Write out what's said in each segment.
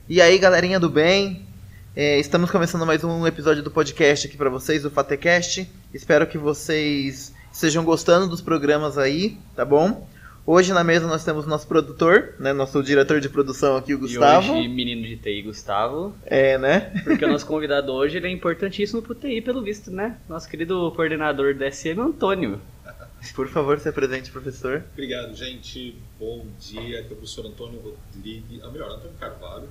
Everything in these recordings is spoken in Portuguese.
E aí, galerinha do bem, estamos começando mais um episódio do podcast aqui pra vocês, o FateCast. Espero que vocês estejam gostando dos programas aí, tá bom? Hoje na mesa nós temos nosso produtor, né, nosso diretor de produção aqui, o Gustavo. E hoje, menino de TI, Gustavo. Né? Porque o nosso convidado hoje ele é importantíssimo pro TI, pelo visto, né? Nosso querido coordenador do SM, Antônio. Por favor, se apresente, professor. Obrigado, gente. Bom dia. Aqui é o professor Antônio Rodrigues, Antônio Carvalho.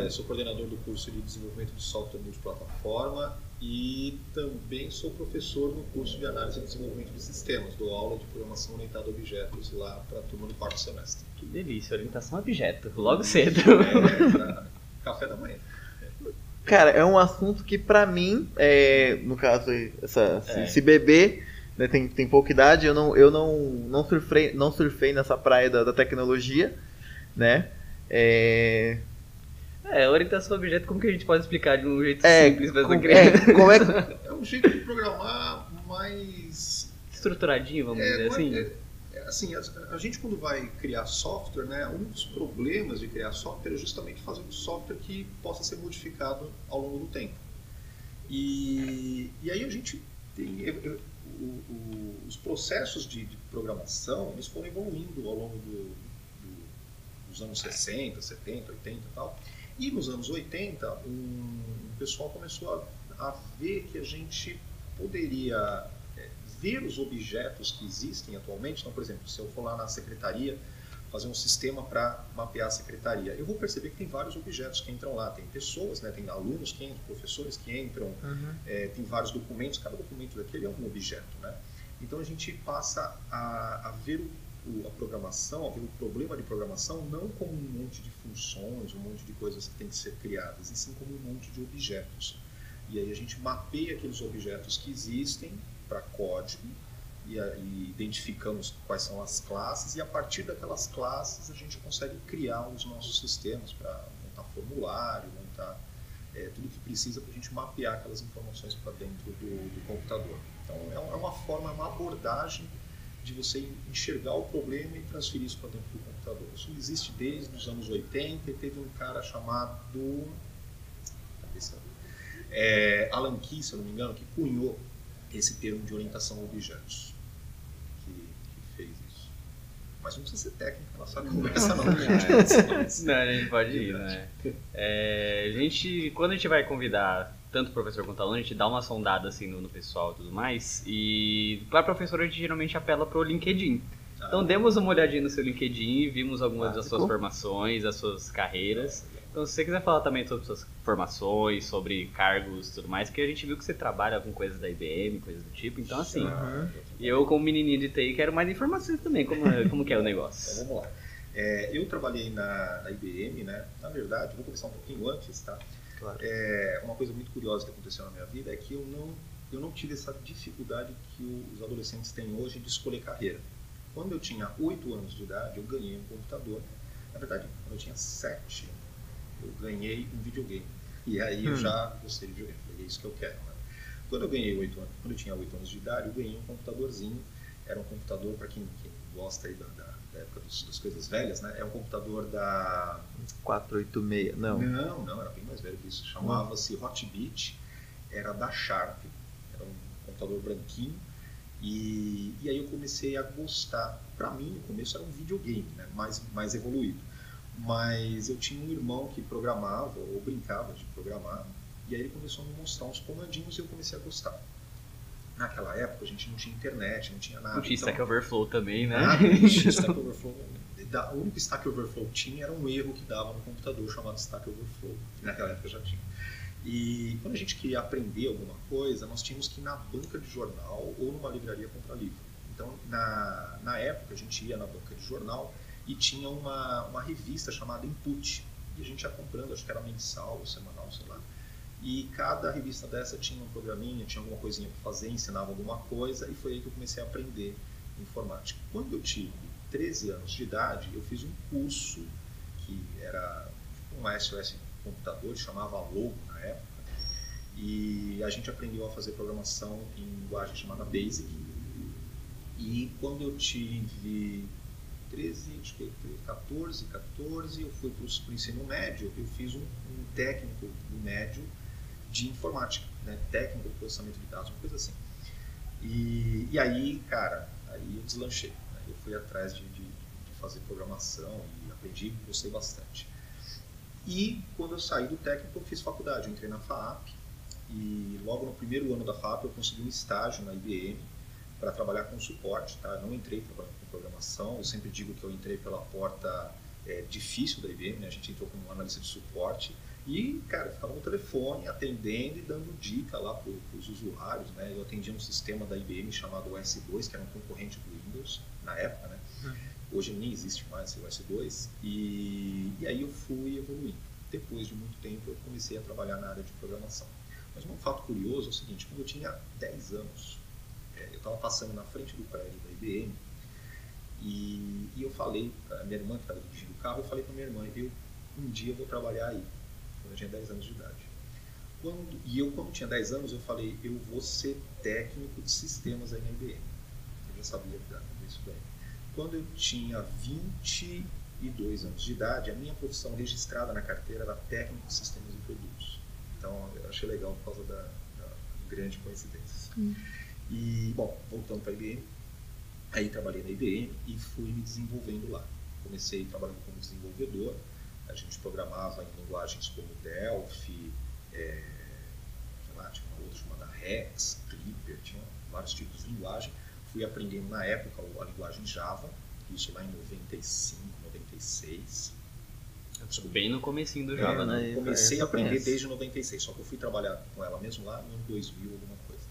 Sou coordenador do curso de desenvolvimento de software multiplataforma e também sou professor no curso de análise e desenvolvimento de sistemas. Dou aula de programação orientada a objetos lá para a turma do quarto semestre. Que delícia, orientação a objeto, logo cedo. Café da manhã. Cara, é um assunto que pra mim, no caso, esse bebê, né, tem pouca idade, eu não surfei nessa praia da tecnologia, né? Orientação a objeto, como que a gente pode explicar de um jeito simples para essa criança? É um jeito de programar mais estruturadinho, vamos dizer assim. Assim, a gente quando vai criar software, né, um dos problemas de criar software é justamente fazer um software que possa ser modificado ao longo do tempo. E aí a gente tem os processos de programação, eles foram evoluindo ao longo dos anos 60, 70, 80 e tal. E nos anos 80, o pessoal começou a ver que a gente poderia ver os objetos que existem atualmente. Então, por exemplo, se eu for lá na secretaria fazer um sistema para mapear a secretaria, eu vou perceber que tem vários objetos que entram lá. Tem pessoas, né? Tem alunos que entram, professores que entram, tem vários documentos. Cada documento daquele é um objeto, né? Então a gente passa a ver a programação, a ver o problema de programação não como um monte de funções, um monte de coisas que tem que ser criadas, e sim como um monte de objetos. E aí a gente mapeia aqueles objetos que existem para código e identificamos quais são as classes, e a partir daquelas classes a gente consegue criar os nossos sistemas para montar formulário, montar tudo que precisa para a gente mapear aquelas informações para dentro do computador. Então é uma forma, uma abordagem de você enxergar o problema e transferir isso para dentro do computador. Isso existe desde os anos 80 e teve um cara chamado Alan Key, se eu não me engano, que cunhou esse termo de orientação a objetos, que fez isso. Mas não precisa ser técnico na nossa conversa, não. Não, a gente pode ir, né? Quando a gente vai convidar tanto o professor quanto o aluno, a gente dá uma sondada assim no pessoal e tudo mais, e para professor a gente geralmente apela pro LinkedIn. Então demos uma olhadinha no seu LinkedIn, vimos algumas das suas formações, das suas carreiras. Então se você quiser falar também sobre suas formações, sobre cargos e tudo mais, porque a gente viu que você trabalha com coisas da IBM, coisas do tipo, então assim, eu como menininho de TI quero mais informações também, como que é o negócio. Então vamos lá. Eu trabalhei na IBM, né? Na verdade, vou começar um pouquinho antes, tá? Claro. Uma coisa muito curiosa que aconteceu na minha vida é que eu não tive essa dificuldade que os adolescentes têm hoje de escolher carreira. Quando eu tinha 8 anos de idade, eu ganhei um computador. Na verdade, quando eu tinha 7, eu ganhei um videogame. E aí eu já gostei de videogame. Falei, é isso que eu quero, né? Quando eu tinha 8 anos de idade, eu ganhei um computadorzinho. Era um computador, para quem gosta aí da época das coisas velhas, né? É um computador da 486, não. Não, era bem mais velho que isso. Chamava-se Hotbit, era da Sharp, era um computador branquinho. E aí eu comecei a gostar. Para mim, no começo era um videogame, né? mais evoluído. Mas eu tinha um irmão que programava, ou brincava de programar, e aí ele começou a me mostrar uns comandinhos e eu comecei a gostar. Naquela época a gente não tinha internet, não tinha nada. Não tinha Stack Overflow também, né? Não tinha Stack Overflow. O único Stack Overflow tinha era um erro que dava no computador chamado Stack Overflow, que naquela época já tinha. E quando a gente queria aprender alguma coisa, nós tínhamos que ir na banca de jornal ou numa livraria comprar livro. Então, na época, a gente ia na banca de jornal e tinha uma revista chamada Input. E a gente ia comprando, acho que era mensal ou semanal, sei lá. E cada revista dessa tinha um programinha, tinha alguma coisinha para fazer, ensinava alguma coisa, e foi aí que eu comecei a aprender informática. Quando eu tive 13 anos de idade, eu fiz um curso que era um SOS computador, chamava Logo na época, e a gente aprendeu a fazer programação em linguagem chamada BASIC. E quando eu tive 13, acho que 14, eu fui para o ensino médio, eu fiz um técnico no médio de informática, né? Técnico de processamento de dados, uma coisa assim. E aí, cara, aí eu deslanchei, né? Eu fui atrás de fazer programação e aprendi, gostei bastante. E quando eu saí do técnico, eu fiz faculdade, eu entrei na FAAP e logo no primeiro ano da FAAP eu consegui um estágio na IBM para trabalhar com suporte, tá? Não entrei trabalhando com programação, eu sempre digo que eu entrei pela porta difícil da IBM, né? A gente entrou como analista de suporte e, cara, eu ficava no telefone atendendo e dando dica lá para os usuários, né? Eu atendia um sistema da IBM chamado OS2, que era um concorrente do Windows na época, né? Hoje nem existe mais o OS2 e aí eu fui evoluindo. Depois de muito tempo eu comecei a trabalhar na área de programação. Mas um fato curioso é o seguinte, quando eu tinha 10 anos, eu estava passando na frente do prédio da IBM e eu falei para a minha irmã que estava dirigindo o carro, eu falei para minha irmã, um dia vou trabalhar aí, quando eu tinha 10 anos de idade. Quando tinha 10 anos, eu falei, eu vou ser técnico de sistemas aí na IBM. Eu já sabia disso daí. Quando eu tinha 22 anos de idade, a minha profissão registrada na carteira era técnico de sistemas e produtos. Então, eu achei legal por causa da grande coincidência. E, bom, voltando para a IBM, aí trabalhei na IBM e fui me desenvolvendo lá. Comecei trabalhando como desenvolvedor, a gente programava em linguagens como Delphi, sei lá, tinha uma outra chamada Rex, Clipper, tinha vários tipos de linguagem. Fui aprendendo na época a linguagem Java, isso lá em 95, 96. Eu estou bem no comecinho do Java, né? Comecei a aprender desde 96, só que eu fui trabalhar com ela mesmo lá no ano 2000, alguma coisa.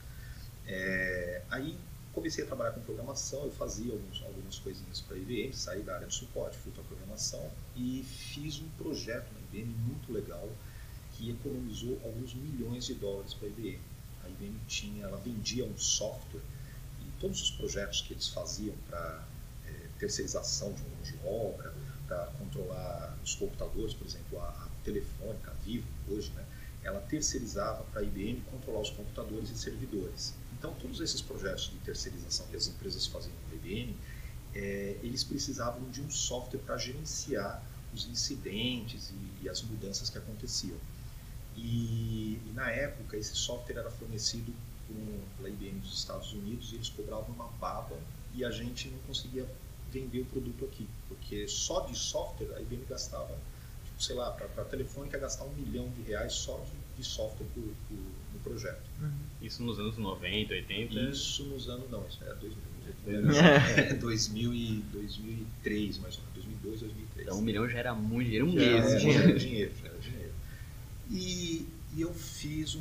Aí comecei a trabalhar com programação, eu fazia algumas coisinhas para a IBM, saí da área de suporte, fui para programação e fiz um projeto na IBM muito legal que economizou alguns milhões de dólares para a IBM. A IBM ela vendia um software e todos os projetos que eles faziam para terceirização de mão de obra, para controlar os computadores, por exemplo, a Telefônica, a Vivo, hoje, né, ela terceirizava para a IBM controlar os computadores e servidores. Então, todos esses projetos de terceirização que as empresas faziam com a IBM, eles precisavam de um software para gerenciar os incidentes e as mudanças que aconteciam. E na época, esse software era fornecido pela IBM dos Estados Unidos e eles cobravam uma baba e a gente não conseguia vender o produto aqui, porque só de software a IBM gastava, tipo, sei lá, para a Telefônica gastar R$1 milhão só de software no projeto. Isso nos anos 90, 80? Isso nos anos, não, isso era 2003, mais ou menos, 2002, 2003. Então R$1 milhão já era muito dinheiro, já era dinheiro. E eu fiz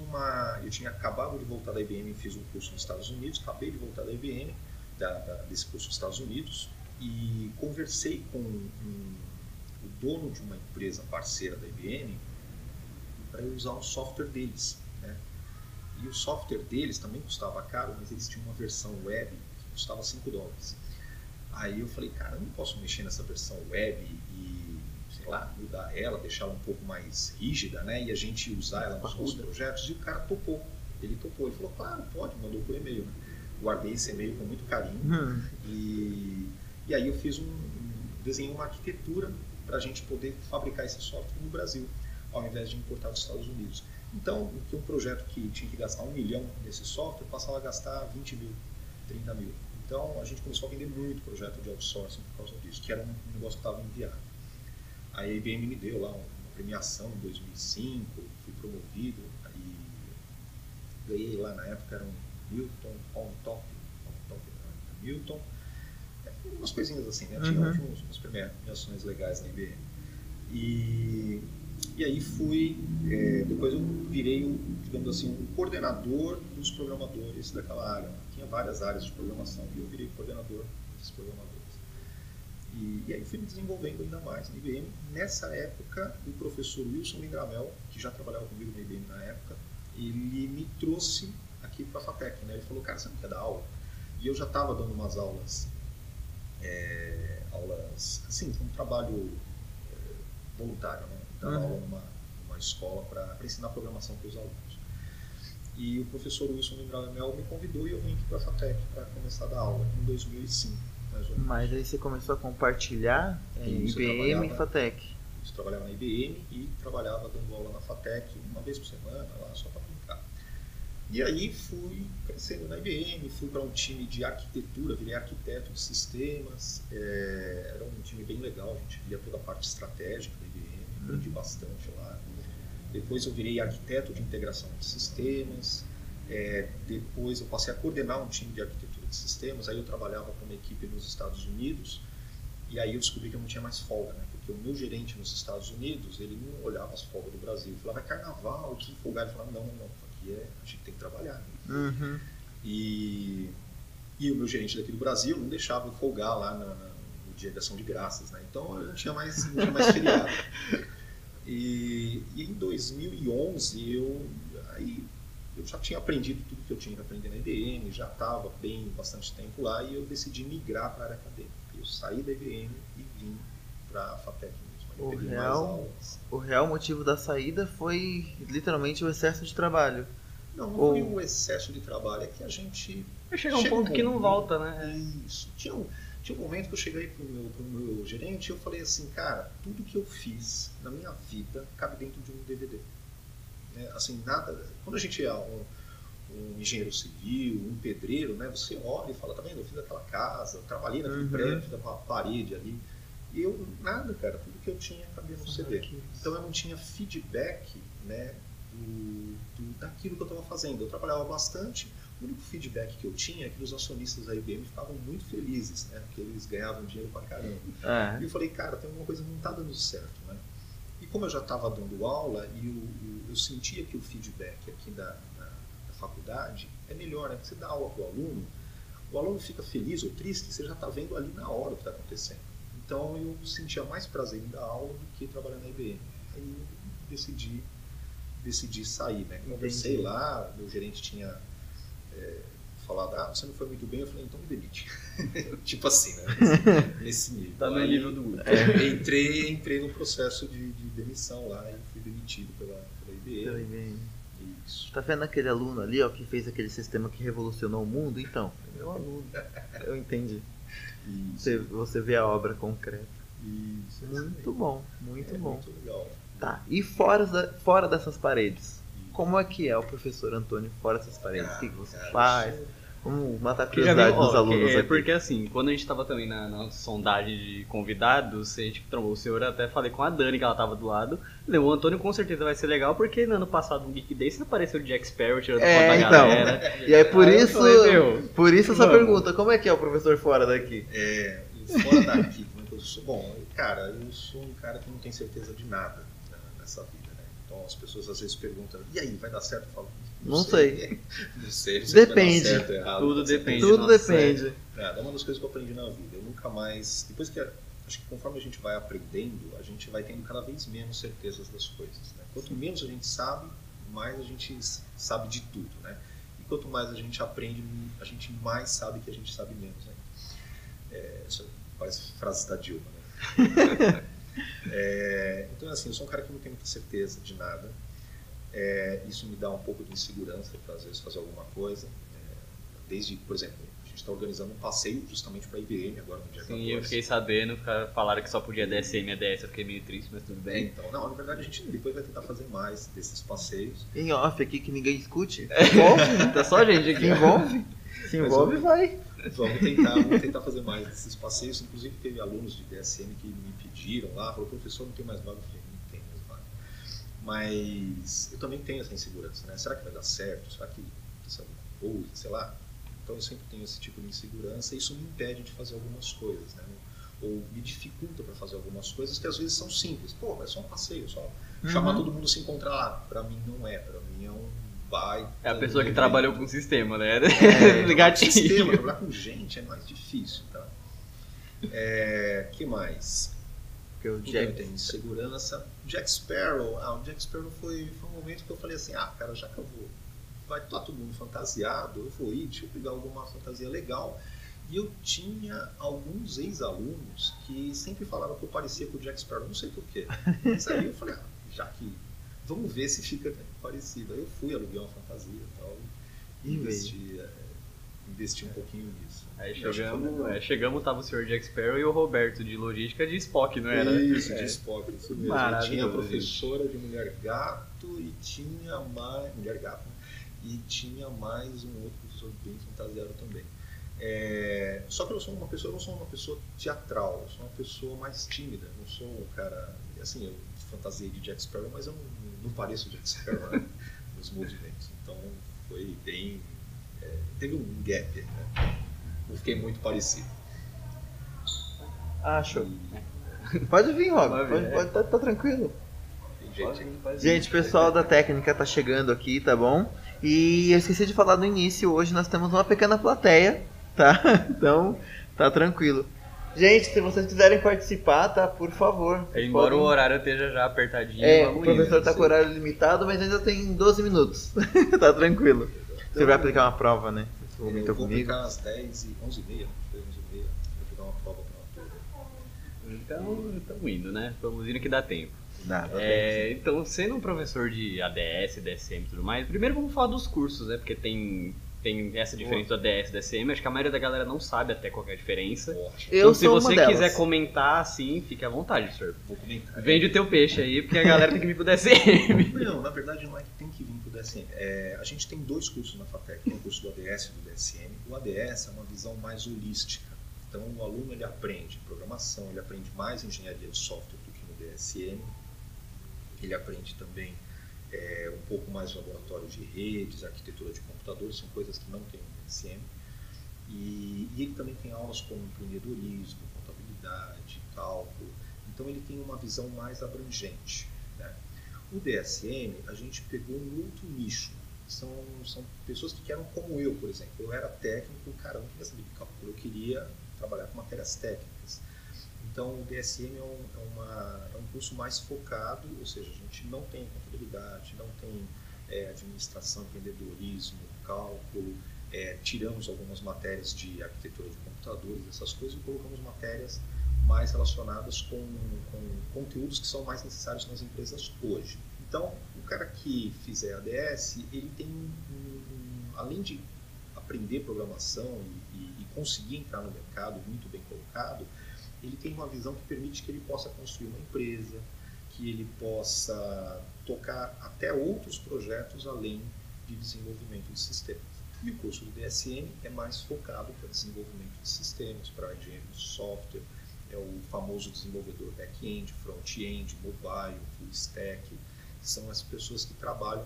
eu tinha acabado de voltar da IBM, fiz um curso nos Estados Unidos, acabei de voltar da IBM, desse curso nos Estados Unidos, e conversei com o dono de uma empresa parceira da IBM para eu usar um software deles, né? E o software deles também custava caro, mas eles tinham uma versão web que custava $5. Aí eu falei, cara, eu não posso mexer nessa versão web e, sei lá, mudar ela, deixar ela um pouco mais rígida, né? E a gente usar ela nos nossos projetos. E o cara topou. Ele falou, claro, pode, mandou por e-mail, né? Guardei esse e-mail com muito carinho. E aí eu desenhei uma arquitetura para a gente poder fabricar esse software no Brasil, ao invés de importar dos Estados Unidos. Então, um projeto que tinha que gastar R$1 milhão nesse software, passava a gastar 20 mil, 30 mil. Então, a gente começou a vender muito projeto de outsourcing por causa disso, que era um negócio que estava inviável. Aí a IBM me deu lá uma premiação em 2005, fui promovido, aí ganhei lá, na época era um Milton, Milton, umas coisinhas assim, né? Tinha umas premiações legais na IBM. E aí depois eu virei, digamos assim, um coordenador dos programadores daquela área. Tinha várias áreas de programação e eu virei coordenador desses programadores. E aí fui me desenvolvendo ainda mais na IBM. Nessa época, o professor Wilson Lindramel, que já trabalhava comigo na IBM na época, ele me trouxe aqui para a FATEC, né? Ele falou, cara, você não quer dar aula? E eu já estava dando umas aulas assim, um trabalho voluntário, né? Dava aula numa escola para ensinar programação para os alunos. E o professor Wilson Lindramel me convidou e eu vim aqui para a FATEC para começar a dar aula em 2005. mais ou menos. Mas aí você começou a compartilhar Isso, eu IBM e trabalhava- FATEC. Eu trabalhava na IBM e trabalhava dando aula na FATEC uma vez por semana, lá só para brincar. E aí fui crescendo na IBM, fui para um time de arquitetura, virei arquiteto de sistemas, era um time bem legal, a gente via toda a parte estratégica da IBM, aprendi bastante lá. Depois eu virei arquiteto de integração de sistemas, depois eu passei a coordenar um time de arquitetura de sistemas, aí eu trabalhava com uma equipe nos Estados Unidos, e aí eu descobri que eu não tinha mais folga, né? Porque o meu gerente nos Estados Unidos, ele não olhava as folgas do Brasil, ele falava, é carnaval, que folgar, ele falava, não, aqui a gente tem que trabalhar. Né? Uhum. E o meu gerente daqui do Brasil não deixava eu folgar lá no dia de ação de graças, né? Então eu não tinha mais feriado. E em 2011 eu já tinha aprendido tudo que eu tinha que aprender na IBM, já estava bastante tempo lá e eu decidi migrar para a área acadêmica. Eu saí da IBM e vim para a FATEC mesmo. Aí peguei mais aulas. O real motivo da saída foi literalmente o excesso de trabalho. Não foi um excesso de trabalho, é que a gente... Chega um ponto que não volta, né? Isso. Tinha um momento que eu cheguei pro meu gerente e eu falei assim, cara, tudo que eu fiz na minha vida cabe dentro de um DVD. Assim, nada... Quando a gente é um engenheiro civil, um pedreiro, né, você olha e fala, tá vendo, eu fiz aquela casa, eu trabalhei naquele prédio, fiz aquela parede ali. E eu, nada, cara, tudo que eu tinha cabia no CD. Então eu não tinha feedback, né, daquilo que eu estava fazendo. Eu trabalhava bastante, o único feedback que eu tinha é que os acionistas da IBM ficavam muito felizes, né, porque eles ganhavam dinheiro pra caramba. E eu falei, cara, tem alguma coisa que não está dando certo, né? E como eu já estava dando aula e eu sentia que o feedback aqui da faculdade é melhor, né? Porque você dá aula para o aluno fica feliz ou triste, você já está vendo ali na hora o que está acontecendo. Então eu sentia mais prazer em dar aula do que trabalhar na IBM. Aí eu decidi sair, né? Conversei lá, meu gerente tinha falado, você não foi muito bem, eu falei, então me demite. Tipo assim, né? Nesse nível. Tá no nível do Google. Entrei no processo de demissão lá e fui demitido pela IBM. Isso. Tá vendo aquele aluno ali, ó, que fez aquele sistema que revolucionou o mundo? Então, é meu aluno. Eu entendi. Você vê a obra concreta. Isso. Muito bom, muito bom. Muito legal. Tá, e fora dessas paredes? Como é que é o professor Antônio fora dessas paredes? O que você faz? Vamos matar a curiosidade dos alunos aqui. Porque assim, quando a gente tava também na sondagem de convidados, a gente trombou o senhor, até falei com a Dani, que ela tava do lado. O Antônio com certeza vai ser legal, porque no ano passado no Geek Day você apareceu o Jack Sparrow tirando foto da galera. E aí por isso essa vamos. pergunta, como é que é o professor fora daqui? Fora daqui, como é que eu sou? Bom, cara, eu sou um cara que não tem certeza de nada nessa vida, né? Então as pessoas às vezes perguntam, e aí, vai dar certo? Eu falo, não sei. Não sei Depende. Se vai dar certo, errado, Tudo depende. Tudo depende. É uma das coisas que eu aprendi na vida. Eu nunca mais... Depois que... Acho que conforme a gente vai aprendendo, a gente vai tendo cada vez menos certezas das coisas, né? Quanto menos a gente sabe, mais a gente sabe de tudo, né? E quanto mais a gente aprende, a gente mais sabe que a gente sabe menos, né? Isso parece frase da Dilma, né? Então, assim, eu sou um cara que não tem muita certeza de nada. Isso me dá um pouco de insegurança para, às vezes, fazer alguma coisa. Desde, por exemplo, a gente está organizando um passeio justamente para a IBM agora no dia 14. Sim, eu fiquei sabendo, falaram que só podia DSM e ADS, eu fiquei meio triste, mas tudo bem. Então, não, na verdade a gente depois vai tentar fazer mais desses passeios. Em off aqui que ninguém escute. Envolve, tá só a gente aqui. Envolve. Se envolve, vai. Vamos tentar fazer mais desses passeios. Inclusive teve alunos de DSM que me pediram lá, falou, professor, não tem mais vaga. Eu falei, não tem mais vaga. Mas eu também tenho essa insegurança, né? Será que vai dar certo? Será que isso é alguma coisa? Sei lá. Então eu sempre tenho esse tipo de insegurança e isso me impede de fazer algumas coisas, né? Ou me dificulta para fazer algumas coisas que às vezes são simples. Pô, é só um passeio, só chamar todo mundo se encontrar lá. Para mim não é, para mim é um baita. É a pessoa que trabalhou com o sistema, né? Negativo. Sistema, trabalhar com gente é mais difícil, tá? Que mais? Porque o Eu tenho insegurança. Jack Sparrow, o Jack Sparrow foi um momento que eu falei assim, cara, já que eu vou, vai estar todo mundo fantasiado, eu vou ir, deixa eu pegar alguma fantasia legal. E eu tinha alguns ex-alunos que sempre falaram que eu parecia com o Jack Sparrow, não sei porquê. Mas aí eu falei, já que, vamos ver se fica parecido. Aí eu fui, aluguei uma fantasia e tal, me investir um pouquinho nisso. Aí chegamos, tava o senhor Jack Sparrow e o Roberto de logística de Spock, não era? Isso, de Spock, isso mesmo. E tinha a professora de Mulher Gato e tinha mais... Mulher Gato, né? E tinha mais um outro professor bem fantasiado também. Só que eu não sou uma pessoa teatral, eu sou uma pessoa mais tímida, não sou um cara... Assim, eu fantasiei de Jack Sparrow, mas eu não pareço Jack Sparrow, né? Nos movimentos. Então foi bem... teve um gap, né? Não fiquei muito parecido. Acho. Pode vir, Rob. Pode tá tranquilo. Tem gente aqui. Gente, o pessoal da técnica tá chegando aqui, tá bom? E eu esqueci de falar no início, hoje nós temos uma pequena plateia, tá? Então, tá tranquilo. Gente, se vocês quiserem participar, tá? Por favor. Embora o horário esteja já apertadinho. O professor tá com horário limitado, mas ainda tem 12 minutos. Tá tranquilo. Você vai aplicar uma prova, né? Eu vou aplicar às 10 e 11h30. Vou aplicar uma prova para uma. Então, estamos indo, né? Vamos indo que dá tempo. Dá tempo. Então, sendo um professor de ADS, DSM e tudo mais, primeiro vamos falar dos cursos, né? Porque tem essa diferença do ADS e DSM. Acho que a maioria da galera não sabe até qual é a diferença. Então, se você quiser comentar, assim, fique à vontade, senhor. Vou comentar. Vende o teu peixe aí, porque a galera tem que vir pro DSM. Não, na verdade não é que tem que vir pro DSM. A gente tem dois cursos na FATEC, tem o curso do ADS e do DSM. O ADS é uma visão mais holística. Então o aluno ele aprende programação, ele aprende mais engenharia de software do que no DSM. Ele aprende também um pouco mais de laboratório de redes, arquitetura de computadores, são coisas que não tem no DSM. E ele também tem aulas como empreendedorismo, contabilidade, cálculo. Então ele tem uma visão mais abrangente, né? O DSM, a gente pegou um outro nicho. São pessoas que eram como eu, por exemplo. Eu era técnico, cara, eu não queria saber de cálculo, eu queria trabalhar com matérias técnicas. Então o DSM é um curso mais focado, ou seja, a gente não tem contabilidade, não tem administração, empreendedorismo, cálculo, tiramos algumas matérias de arquitetura de computadores, essas coisas, e colocamos matérias mais relacionadas com conteúdos que são mais necessários nas empresas hoje. Então, o cara que fizer ADS, ele tem, além de aprender programação e conseguir entrar no mercado muito bem colocado, ele tem uma visão que permite que ele possa construir uma empresa, que ele possa tocar até outros projetos além de desenvolvimento de sistemas. E o curso do DSM é mais focado para desenvolvimento de sistemas, para engenharia de software, é o famoso desenvolvedor back-end, front-end, mobile, full stack, que são as pessoas que trabalham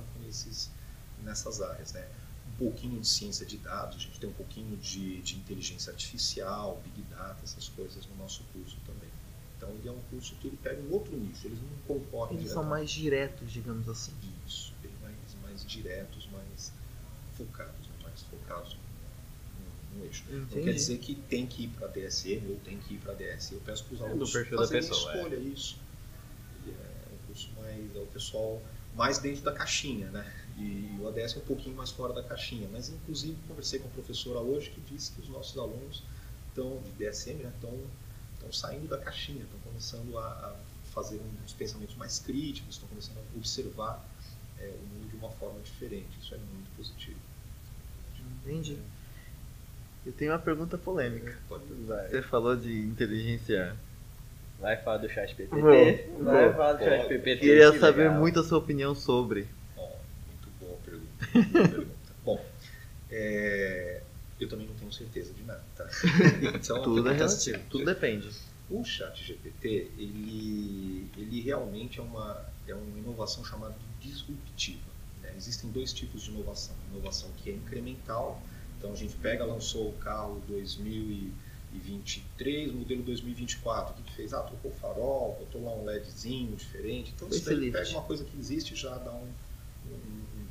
nessas áreas, né? Um pouquinho de ciência de dados, a gente tem um pouquinho de inteligência artificial, big data, essas coisas no nosso curso também. Então ele é um curso que ele pega um outro nicho, eles não concorrem. Eles são mais diretos, digamos assim. Isso, eles mais diretos, mais focados no eixo. Entendi. Não quer dizer que tem que ir para DSM ou tem que ir para DS. Eu peço para os alunos fazerem escolha isso. É um curso mais, é o pessoal mais dentro da caixinha, né? E o ADS é um pouquinho mais fora da caixinha, mas inclusive conversei com a professora hoje que disse que os nossos alunos de DSM estão saindo da caixinha, estão começando a fazer uns pensamentos mais críticos, estão começando a observar o mundo de uma forma diferente. Isso é muito positivo. Entendi. Eu tenho uma pergunta polêmica. Vai. Você falou de inteligência. Vai falar do chat PPT? Vai falar do chat PPT. Queria saber muito a sua opinião sobre. Muito boa pergunta. Bom, eu também não tenho certeza de nada, tá? Então, Tudo é relativo, tudo depende. O chat GPT, ele realmente é uma inovação chamada de disruptiva. Né? Existem dois tipos de inovação. Inovação que é incremental. Então a gente lançou o carro 2023, modelo 2024. O que fez? Trocou o farol, botou lá um LEDzinho diferente. Então isso daí pega uma coisa que existe e já dá um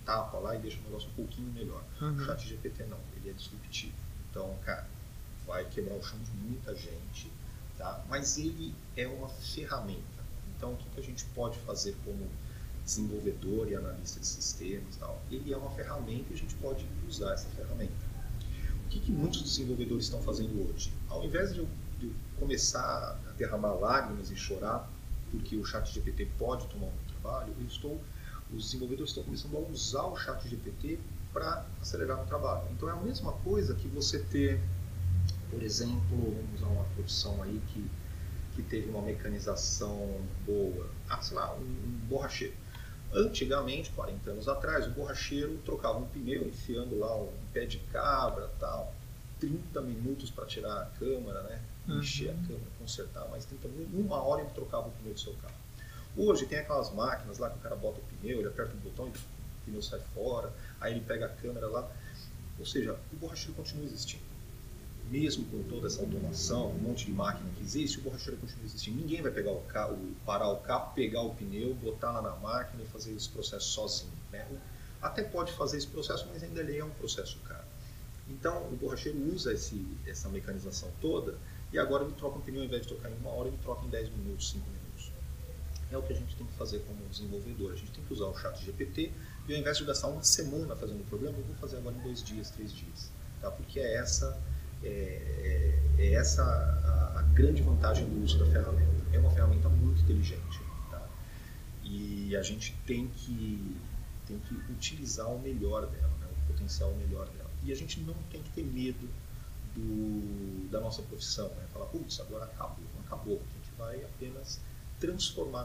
tapa lá e deixa o negócio um pouquinho melhor. O chat GPT não, ele é disruptivo. Então, cara, vai quebrar o chão de muita gente, tá? Mas ele é uma ferramenta. Então, o que a gente pode fazer como desenvolvedor e analista de sistemas e tal? Ele é uma ferramenta e a gente pode usar essa ferramenta. O que muitos desenvolvedores estão fazendo hoje? Ao invés de eu começar a derramar lágrimas e chorar porque o ChatGPT pode tomar o meu trabalho, os desenvolvedores estão começando a usar o ChatGPT para acelerar o trabalho. Então é a mesma coisa que você ter, por exemplo, vamos usar uma profissão aí que teve uma mecanização boa, sei lá, um borracheiro. Antigamente, 40 anos atrás, o borracheiro trocava um pneu enfiando lá um pé de cabra, tal, 30 minutos para tirar a câmara, né? Encher a câmara, consertar, mais 30 minutos, 1 hora ele trocava o pneu do seu carro. Hoje tem aquelas máquinas lá que o cara bota o pneu, ele aperta o botão e o pneu sai fora, aí ele pega a câmera lá. Ou seja, o borracheiro continua existindo. Mesmo com toda essa automação, um monte de máquina que existe, o borracheiro continua existindo. Ninguém vai pegar parar o carro, pegar o pneu, botar lá na máquina e fazer esse processo sozinho, né? Até pode fazer esse processo, mas ainda ele é um processo caro. Então, o borracheiro usa essa mecanização toda e agora ele troca um pneu, ao invés de trocar em 1 hora, ele troca em 10 minutos, 5 minutos. É o que a gente tem que fazer como desenvolvedor. A gente tem que usar o ChatGPT e ao invés de gastar 1 semana fazendo o programa, eu vou fazer agora em 2 dias, 3 dias. Tá? Porque é essa a grande vantagem do uso da ferramenta. É uma ferramenta muito inteligente. Tá? E a gente tem que utilizar o melhor dela, né? O potencial melhor dela. E a gente não tem que ter medo da nossa profissão, né? Falar, putz, agora acabou. Não acabou. A gente vai apenas transformar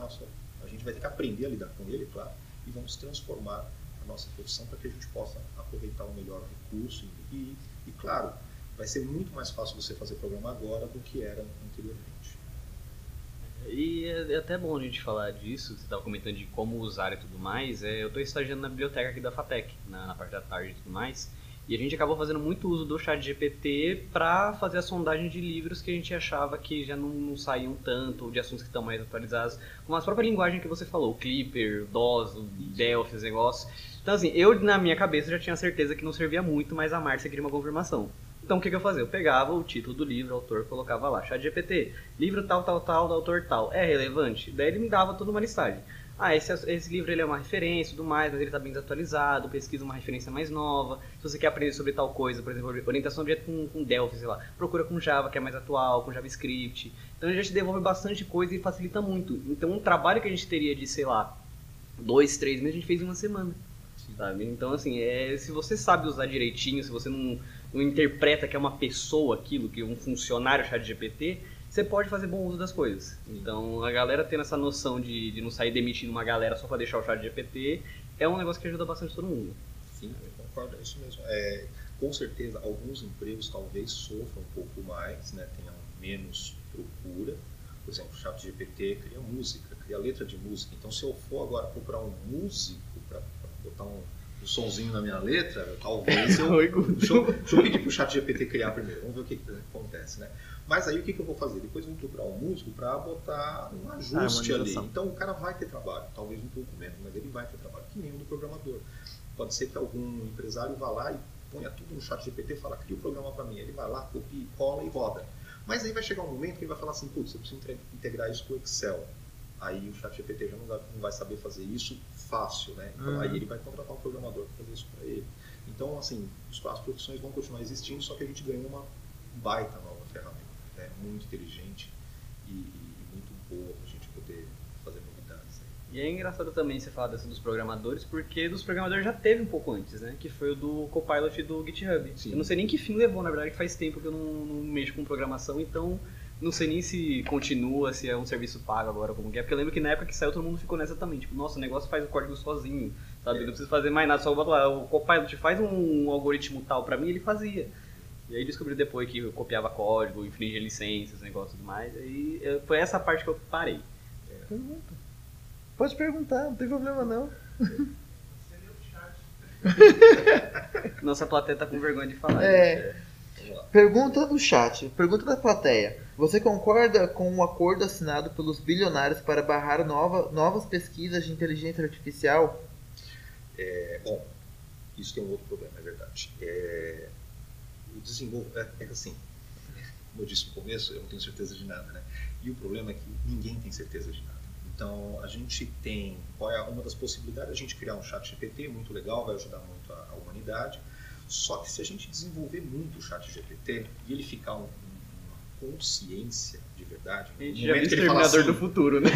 a gente vai ter que aprender a lidar com ele, claro, e vamos transformar a nossa profissão para que a gente possa aproveitar o melhor recurso e claro, vai ser muito mais fácil você fazer programa agora do que era anteriormente. E é até bom a gente falar disso, você estava comentando de como usar e tudo mais. Eu estou estagiando na biblioteca aqui da FATEC, na parte da tarde e tudo mais, e a gente acabou fazendo muito uso do ChatGPT para fazer a sondagem de livros que a gente achava que já não saíam tanto, ou de assuntos que estão mais atualizados, como a própria linguagem que você falou, o Clipper, o DOS, o Delphi, os negócios. Então assim, eu na minha cabeça já tinha certeza que não servia muito, mas a Márcia queria uma confirmação. Então o que eu fazia? Eu pegava o título do livro, o autor, colocava lá, ChatGPT, livro tal, do autor tal, é relevante? Daí ele me dava toda uma listagem. Esse livro ele é uma referência e tudo mais, mas ele está bem desatualizado, pesquisa uma referência mais nova. Se você quer aprender sobre tal coisa, por exemplo, orientação de objeto com Delphi, sei lá, procura com Java, que é mais atual, com JavaScript. Então ele já te devolve bastante coisa e facilita muito. Então um trabalho que a gente teria de, sei lá, 2, 3 meses, a gente fez em 1 semana. Sabe? Então assim, se você sabe usar direitinho, se você não interpreta que é uma pessoa aquilo, que é um funcionário ChatGPT, você pode fazer bom uso das coisas. Então, a galera tendo essa noção de não sair demitindo uma galera só para deixar o ChatGPT é um negócio que ajuda bastante todo mundo. Sim, eu concordo, é isso mesmo. Com certeza, alguns empregos talvez sofram um pouco mais, né, tenham menos procura. Por exemplo, o ChatGPT cria música, cria letra de música. Então, se eu for agora procurar um músico para botar um sonzinho na minha letra, talvez eu... deixa eu pedir para o ChatGPT criar primeiro, vamos ver o que acontece, né? Mas aí o que eu vou fazer? Depois eu vou procurar um músico para botar um ajuste ali. Então o cara vai ter trabalho, talvez um pouco menos, mas ele vai ter trabalho, que nem o do programador. Pode ser que algum empresário vá lá e ponha tudo no ChatGPT e fala, cria o programa para mim. Ele vai lá, copia, cola e roda. Mas aí vai chegar um momento que ele vai falar assim, putz, eu preciso integrar isso com o Excel. Aí o ChatGPT já não vai saber fazer isso fácil, né? Então aí ele vai contratar um programador para fazer isso para ele. Então, assim, as profissões vão continuar existindo, só que a gente ganhou uma baita nova ferramenta, né? Muito inteligente e muito boa para a gente poder fazer novidades. Né? E é engraçado também você falar dessa dos programadores, porque dos programadores já teve um pouco antes, né? Que foi o do Copilot do GitHub. Sim. Eu não sei nem que fim levou, na verdade, que faz tempo que eu não mexo com programação, então... Não sei nem se continua, se é um serviço pago agora, como que é. Porque eu lembro que na época que saiu, todo mundo ficou nessa também. Tipo, nossa, o negócio faz o código sozinho, sabe? Não precisa fazer mais nada, só bota lá, o Copilot faz um algoritmo tal pra mim, ele fazia. E aí descobri depois que eu copiava código, infringia licenças, negócio e tudo mais. Aí foi essa parte que eu parei. Pergunta. Pode perguntar, não tem problema não. Nossa plateia tá com vergonha de falar. Pergunta do chat, pergunta da plateia. Você concorda com o acordo assinado pelos bilionários para barrar novas pesquisas de inteligência artificial? Bom, isso tem um outro problema, é verdade. O desenvolvimento é assim, como eu disse no começo, eu não tenho certeza de nada, né? E o problema é que ninguém tem certeza de nada. Então, a gente tem, qual é uma das possibilidades? A gente criar um chat GPT, muito legal, vai ajudar muito a humanidade. Só que se a gente desenvolver muito o chat GPT e ele ficar uma consciência de verdade. A gente no já viu o momento que ele fala Exterminador assim, do Futuro, né?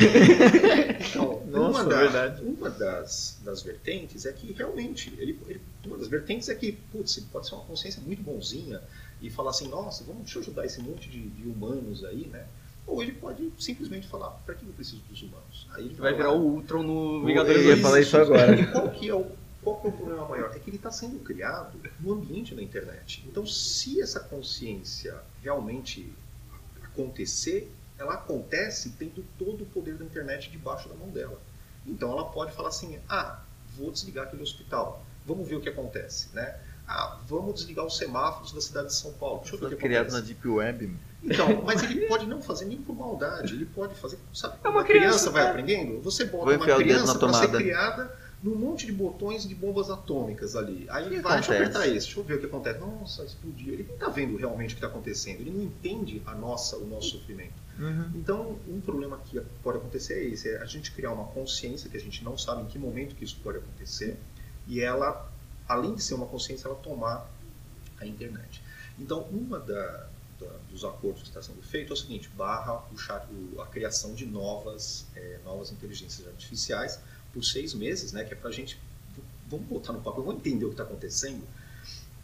Então, Nossa, verdade. uma das vertentes é que realmente, uma das vertentes é que, putz, ele pode ser uma consciência muito bonzinha e falar assim, nossa, deixa eu ajudar esse monte de humanos aí, né? Ou ele pode simplesmente falar, para que eu preciso dos humanos? Aí ele Vai virar lá, o Ultron no Eu Vingadores ia 2. falar isso agora. E qual que é o problema maior? É que ele está sendo criado no ambiente da internet. Então, se essa consciência realmente acontecer, ela acontece tendo todo o poder da internet debaixo da mão dela. Então, ela pode falar assim, vou desligar aquele hospital, vamos ver o que acontece, né? Vamos desligar os semáforos da cidade de São Paulo, deixa eu ver o que Criado acontece. na Deep Web. Então, mas ele pode não fazer nem por maldade, ele pode fazer, sabe, É uma uma criança criança, vai né? aprendendo, você Vou bota uma enfiar o dedo na criança para ser tomada. criada num monte de botões de bombas atômicas ali. Aí ele que vai, deixa eu acontece? apertar esse, deixa eu ver o que acontece. Nossa, explodiu. Ele não está vendo realmente o que está acontecendo, ele não entende o nosso sofrimento. Uhum. Então, um problema que pode acontecer é esse, é a gente criar uma consciência que a gente não sabe em que momento que isso pode acontecer, e ela, além de ser uma consciência, ela tomar a internet. Então, dos acordos que está sendo feito é o seguinte, barra a criação de novas inteligências artificiais por 6 meses, né, que é para a gente, vamos botar no papel, vamos entender o que está acontecendo,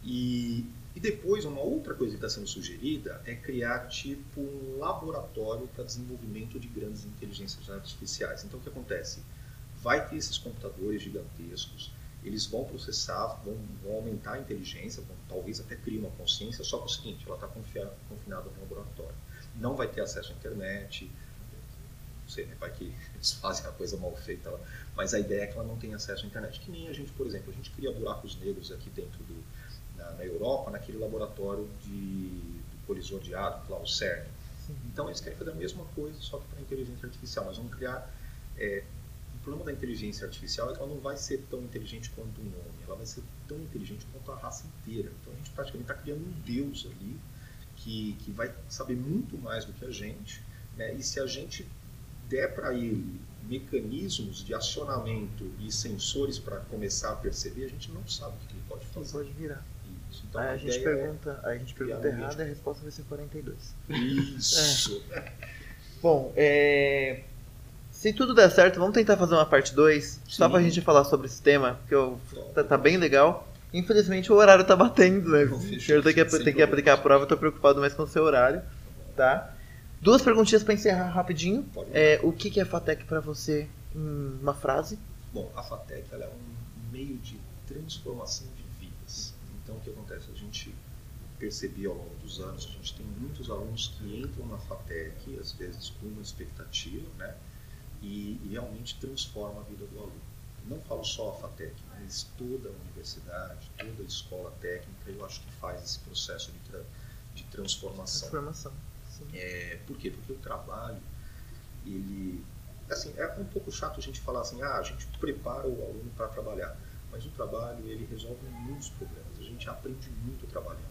e depois uma outra coisa que está sendo sugerida é criar tipo um laboratório para desenvolvimento de grandes inteligências artificiais. Então o que acontece? Vai ter esses computadores gigantescos, eles vão processar, vão aumentar a inteligência, talvez até criar uma consciência, só que é o seguinte, ela está confinada no laboratório. Não vai ter acesso à internet, não sei, né, vai que eles fazem a coisa mal feita lá, mas a ideia é que ela não tenha acesso à internet. Que nem a gente, por exemplo, a gente cria buracos negros aqui dentro na Europa, naquele laboratório do colisor de átomos, lá o CERN. Então eles querem fazer a mesma coisa, só que para inteligência artificial. Nós vamos criar... o problema da inteligência artificial é que ela não vai ser tão inteligente quanto um homem, ela vai ser tão inteligente quanto a raça inteira. Então a gente praticamente está criando um deus ali que vai saber muito mais do que a gente, né? E se a gente der para ele mecanismos de acionamento e sensores para começar a perceber, a gente não sabe o que ele pode fazer. Pode virar. Isso. Então, Aí a gente pergunta criar errado e a resposta vai ser 42. Isso. Bom, se tudo der certo, vamos tentar fazer uma parte 2, só pra gente falar sobre esse tema, porque tá bem legal. Infelizmente o horário tá batendo, né? O senhor tem que aplicar a prova, eu tô preocupado mais com o seu horário, tá? 2 perguntinhas pra encerrar rapidinho. O que é FATEC pra você em uma frase? Bom, a FATEC ela é um meio de transformação de vidas. Então o que acontece? A gente percebeu ao longo dos anos, a gente tem muitos alunos que entram na FATEC, às vezes com uma expectativa, né? E realmente transforma a vida do aluno. Não falo só a FATEC, mas toda a universidade, toda a escola técnica, eu acho que faz esse processo de transformação. Sim. Por quê? Porque o trabalho, ele... Assim, é um pouco chato a gente falar assim, a gente prepara o aluno para trabalhar, mas o trabalho, ele resolve muitos problemas, a gente aprende muito trabalhando.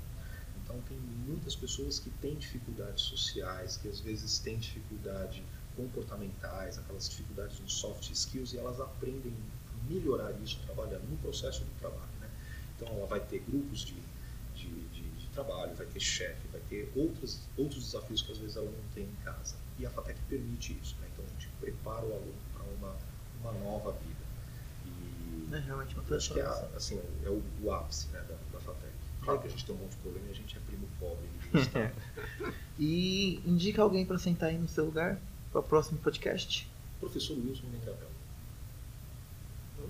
Então tem muitas pessoas que têm dificuldades sociais, que às vezes têm dificuldade comportamentais, aquelas dificuldades nos soft skills, e elas aprendem a melhorar isso trabalhando no processo do trabalho, né? Então ela vai ter grupos de trabalho, vai ter chefe, vai ter outros desafios que às vezes ela não tem em casa. E a FATEC permite isso, né? Então a gente prepara o aluno para uma nova vida. E É realmente uma acho que transformação. é o ápice, né, da FATEC. Claro que a gente tem um monte de problema e a gente é primo pobre. E indica alguém pra sentar aí no seu lugar para o próximo podcast. Professor Wilson Mengravel.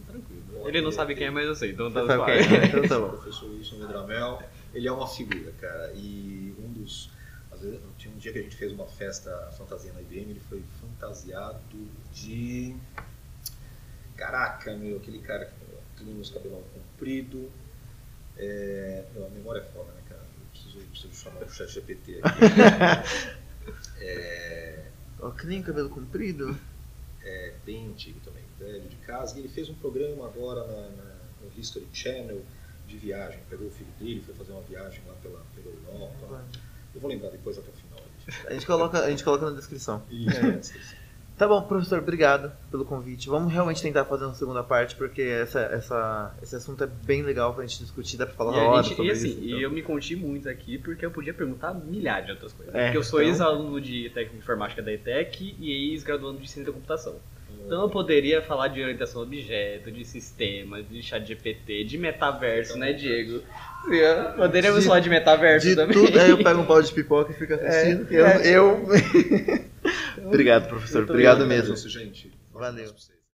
Tranquilo. Ele não sabe quem é, mas eu sei, então tá Sabe suave. quem é? Então tá bom. Professor Wilson Mengravel, ele é uma figura, cara. E às vezes, tinha um dia que a gente fez uma festa fantasia na IBM, ele foi fantasiado de... Caraca, aquele cara que tem os cabelão comprido. A memória é foda, né, cara? Eu preciso chamar o chat GPT aqui. Que nem cabelo comprido? Bem antigo também, velho de casa. E ele fez um programa agora no History Channel de viagem. Pegou o filho dele, foi fazer uma viagem lá pela Europa. Eu vou lembrar depois até o final. A gente coloca na descrição. Isso, Tá bom, professor, obrigado pelo convite. Vamos realmente tentar fazer uma segunda parte, porque esse assunto é bem legal pra gente discutir, dá pra falar horas sobre e assim, isso. Então. E eu me conti muito aqui porque eu podia perguntar milhares de outras coisas. É, porque eu sou então... ex-aluno de técnica de informática da ETEC e ex-graduando de ciência da computação. Então eu poderia falar de orientação a objeto, de sistemas, de chat GPT, de metaverso, né, Diego? Poderíamos falar de metaverso também. Tudo, aí eu pego um pau de pipoca e fico assistindo. Obrigado, professor. Obrigado mesmo. Gente. Valeu.